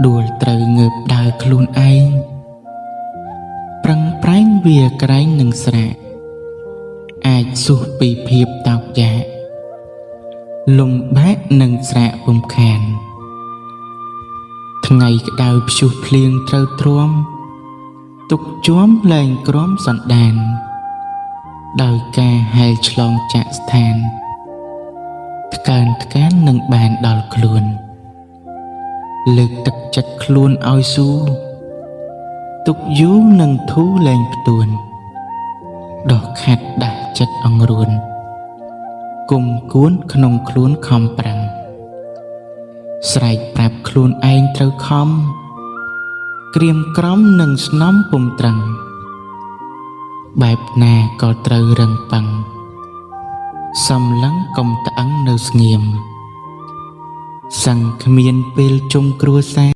ដួលត្រូវងើបដើរខ្លួនឯងប្រឹងប្រែងវាក្រែងនឹងស្រាកអាចស៊ូសពីភាពតោកយ៉ាកលំបាកនឹងស្រាកពំខានថ្ងៃក្តៅព្យុះភ្លៀងត្រូវទ្រាំទុកជាំលែងក្រំសន្តានដោយការហែលឆ្លងចាក់ស្ថានថ្កើនថ្កាននឹងបានដល់ខ្លួនលើកទឹកចិត្តខ្លួនឲ្យស៊ូទុកយូរនឹងធូរលែងផ្ទួនដោះខាត់ដាស់ចិត្តអង្រួនគុំគួនក្នុងខ្លួនខំប្រឹងស្រែកប្រាប់ខ្លួនឯងត្រូវខំក្រៀមក្រំនឹងស្នំពុំត្រឹងបែបណាក៏ត្រូវរឹងប៉ឹងសំឡឹងកុំត្អឹងនៅស្ងៀមសឹងគ្មានពេលជុំគ្រួសារ